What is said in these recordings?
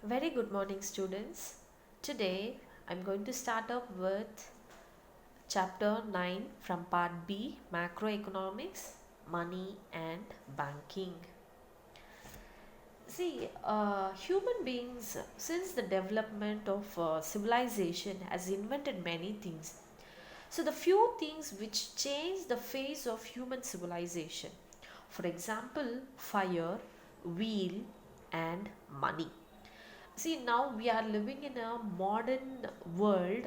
Very good morning, students. Today I'm going to start off with chapter 9 from part B, macroeconomics, money and banking. See, human beings, since the development of civilization, has invented many things. So, the few things which change the face of human civilization, for example, fire, wheel, and money. See, now we are living in a modern world.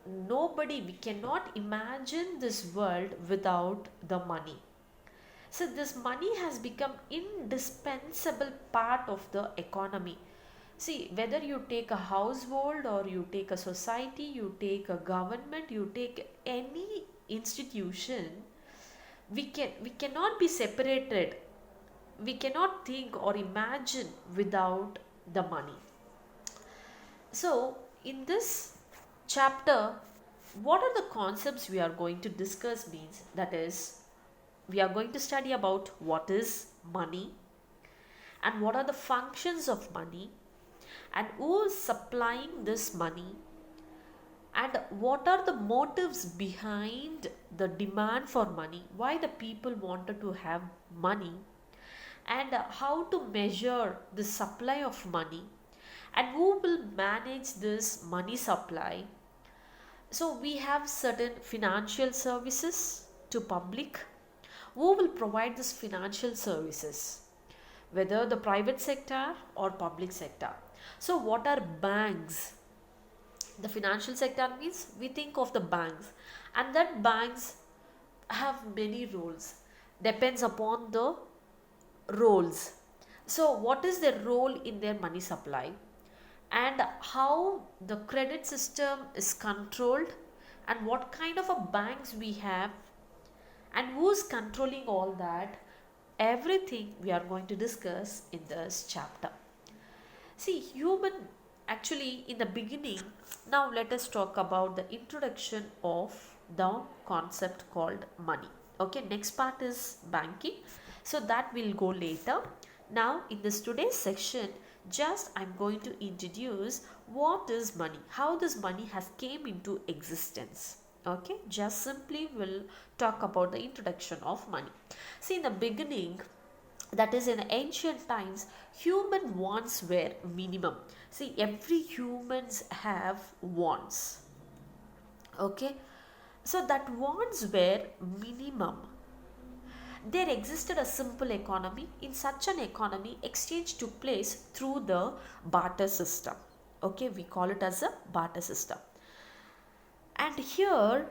Nobody, we cannot imagine this world without the money. So this money has become indispensable part of the economy. See, whether you take a household or you take a society, you take a government, you take any institution, we cannot be separated. We cannot think or imagine without the money. So, in this chapter, what are the concepts we are going to discuss means that is, we are going to study about what is money and what are the functions of money and who is supplying this money and what are the motives behind the demand for money, why the people wanted to have money, and how to measure the supply of money and who will manage this money supply. So we have certain financial services to public. Who will provide this financial services, whether the private sector or public sector? So what are banks? The financial sector means we think of the banks, and that banks have many roles, depends upon the roles. So what is their role in their money supply and how the credit system is controlled and what kind of a banks we have and who's controlling all that, everything we are going to discuss in this chapter. See, human, actually in the beginning, now let us talk about the introduction of the concept called money. Okay, next part is banking, so that will go later. Now in this today's section, just I'm going to introduce what is money, how this money has came into existence. Okay, just simply will talk about the introduction of money. See, in the beginning, that is in ancient times, human wants were minimum. See, every humans have wants. Okay, so that wants were minimum. There existed a simple economy. In such an economy, exchange took place through the barter system. Okay, we call it as a barter system. And here,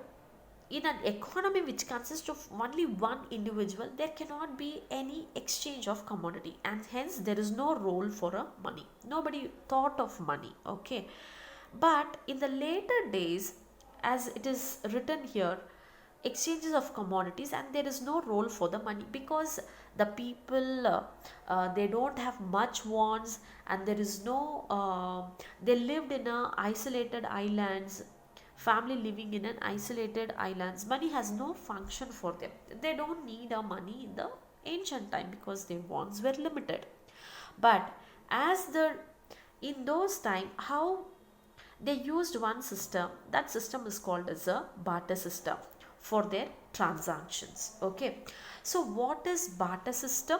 in an economy which consists of only one individual, there cannot be any exchange of commodity, and hence there is no role for a money. Nobody thought of money. Okay, but in the later days, as it is written here, exchanges of commodities, and there is no role for the money because the people they don't have much wants, and there is no they lived in a isolated islands, family living in an isolated islands. Money has no function for them. They don't need a money in the ancient time because their wants were limited. But as the in those time, how they used one system, that system is called as a barter system for their transactions. Okay, so what is barter system?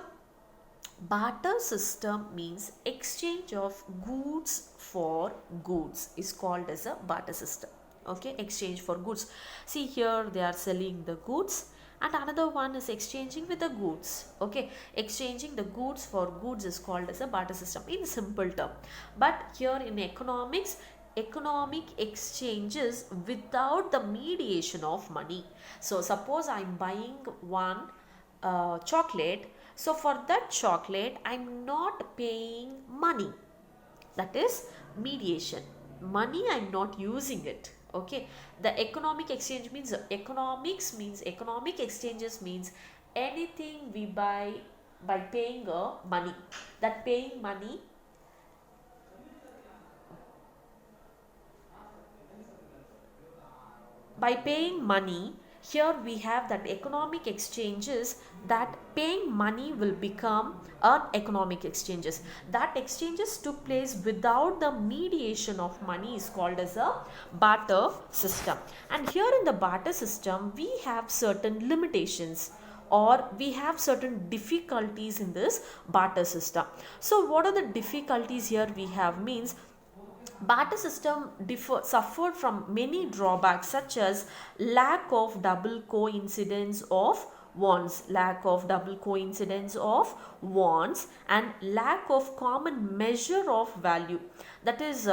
Barter system means exchange of goods for goods is called as a barter system. Okay, exchange for goods. See, here they are selling the goods and another one is exchanging with the goods. Okay, exchanging the goods for goods is called as a barter system in simple term. But here in economics, economic exchanges without the mediation of money. So suppose I'm buying one chocolate, so for that chocolate I'm not paying money, that is mediation. Money I'm not using it. Okay, the economic exchange means economics means economic exchanges means anything we buy by paying money. That paying money, by paying money, Here we have that economic exchanges, that paying money will become an economic exchanges. That exchanges took place without the mediation of money is called as a barter system. And here in the barter system we have certain limitations, or we have certain difficulties in this barter system. So what are the difficulties here we have means, barter system suffered from many drawbacks such as lack of double coincidence of wants, and lack of common measure of value. That is,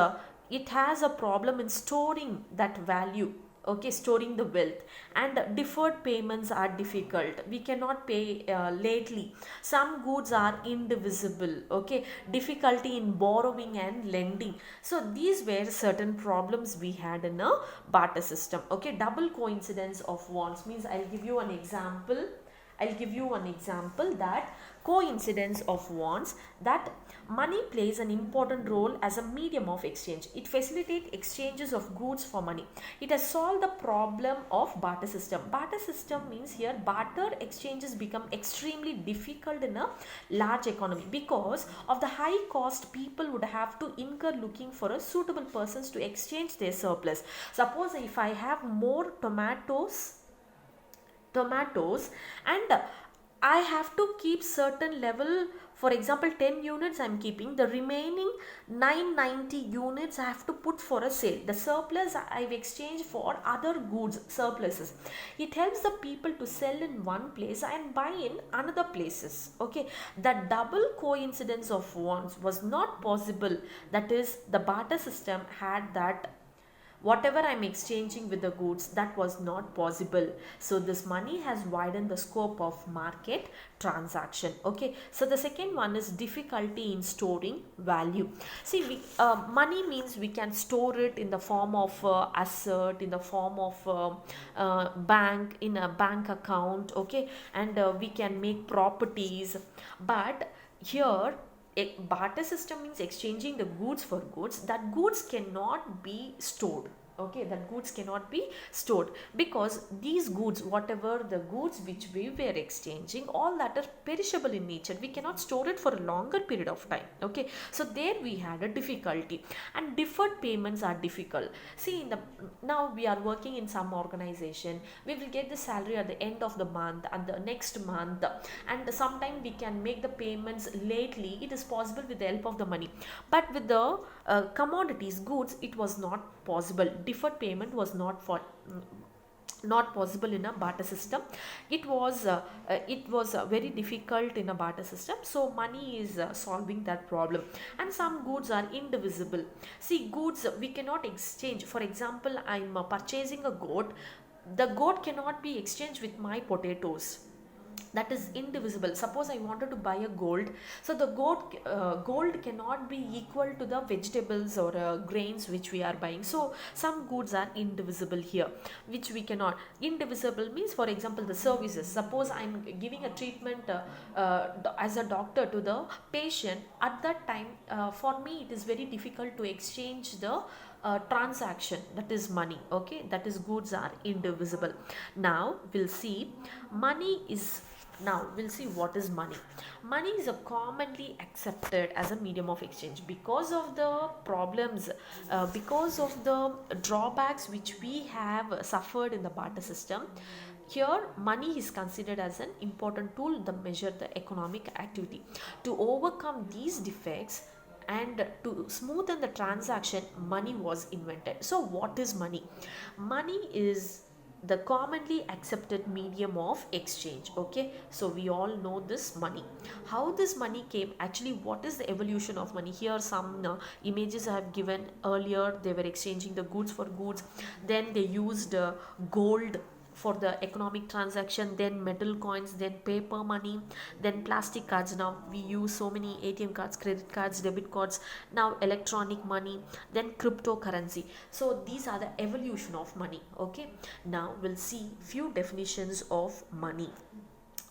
it has a problem in storing that value, okay, storing the wealth. And deferred payments are difficult, we cannot pay lately. Some goods are indivisible, okay, difficulty in borrowing and lending. So these were certain problems we had in a barter system. Okay, double coincidence of wants means, I'll give you one example, that coincidence of wants, that money plays an important role as a medium of exchange. It facilitates exchanges of goods for money. It has solved the problem of barter system. Barter system means here barter exchanges become extremely difficult in a large economy because of the high cost people would have to incur looking for a suitable persons to exchange their surplus. Suppose if I have more tomatoes and I have to keep certain level, for example 10 units I am keeping, the remaining 990 units I have to put for a sale. The surplus I've exchanged for other goods surpluses. It helps the people to sell in one place and buy in another places. Okay, the double coincidence of wants was not possible. That is, the barter system had that whatever I'm exchanging with the goods, that was not possible. So this money has widened the scope of market transaction. Okay, so the second one is difficulty in storing value. See, money means we can store it in the form of asset, in the form of bank, in a bank account, okay, and we can make properties. But here a barter system means exchanging the goods for goods. That goods cannot be stored, okay, that goods cannot be stored, because these goods, whatever the goods which we were exchanging, all that are perishable in nature, we cannot store it for a longer period of time. Okay, so there we had a difficulty. And deferred payments are difficult. See, now we are working in some organization, we will get the salary at the end of the month and the next month, and sometimes we can make the payments lately. It is possible with the help of the money, but with the commodities, goods, it was not possible. Deferred payment was not possible in a barter system. It was very difficult in a barter system. So money is solving that problem. And some goods are indivisible. See, goods we cannot exchange. For example, I'm purchasing a goat. The goat cannot be exchanged with my potatoes. That is indivisible. Suppose I wanted to buy a gold, so the gold cannot be equal to the vegetables or grains which we are buying. So some goods are indivisible here, which we cannot. Indivisible means, for example, the services. Suppose I'm giving a treatment as a doctor to the patient. At that time, for me it is very difficult to exchange the transaction, that is money. Okay, that is goods are indivisible. Now we'll see what is money. Money is a commonly accepted as a medium of exchange because of the problems, because of the drawbacks which we have suffered in the barter system. Here, money is considered as an important tool to measure the economic activity. To overcome these defects and to smoothen the transaction, money was invented. So what is money? Money is the commonly accepted medium of exchange. Okay, so we all know this money. How this money came, actually what is the evolution of money? Here some images I have given earlier. They were exchanging the goods for goods, then they used gold for the economic transaction, then metal coins, then paper money, then plastic cards. Now we use so many ATM cards, credit cards, debit cards, now electronic money, then cryptocurrency. So these are the evolution of money. Okay, now we'll see few definitions of money.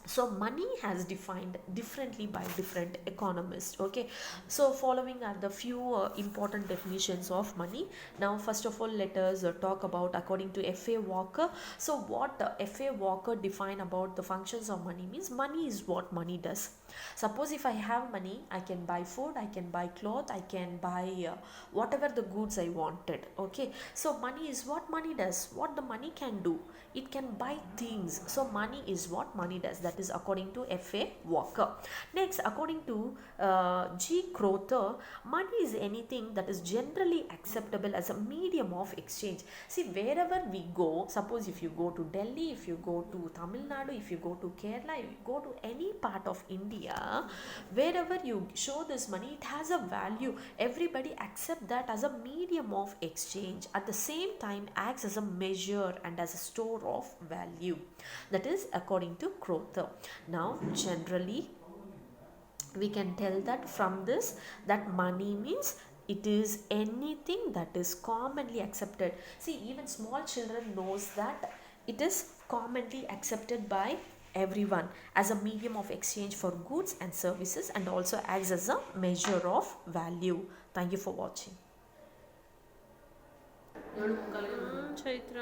So money has defined differently by different economists. Okay, so following are the few important definitions of money. Now first of all, let us talk about according to F.A. Walker. So what F.A. Walker define about the functions of money means, money is what money does. Suppose if I have money, I can buy food, I can buy cloth, I can buy whatever the goods I wanted. Okay, so money is what money does. What the money can do, it can buy things. So money is what money does. That is according to F.A. Walker. Next, according to G. Crowther, money is anything that is generally acceptable as a medium of exchange. See, wherever we go, suppose if you go to Delhi, if you go to Tamil Nadu, if you go to Kerala, if you go to any part of India, wherever you show this money, it has a value. Everybody accept that as a medium of exchange. At the same time, acts as a measure and as a store of value. That is according to Crowther. Now, generally, we can tell that from this, that money means it is anything that is commonly accepted. See, even small children knows that it is commonly accepted by everyone as a medium of exchange for goods and services, and also acts as a measure of value. Thank you for watching. Chaitra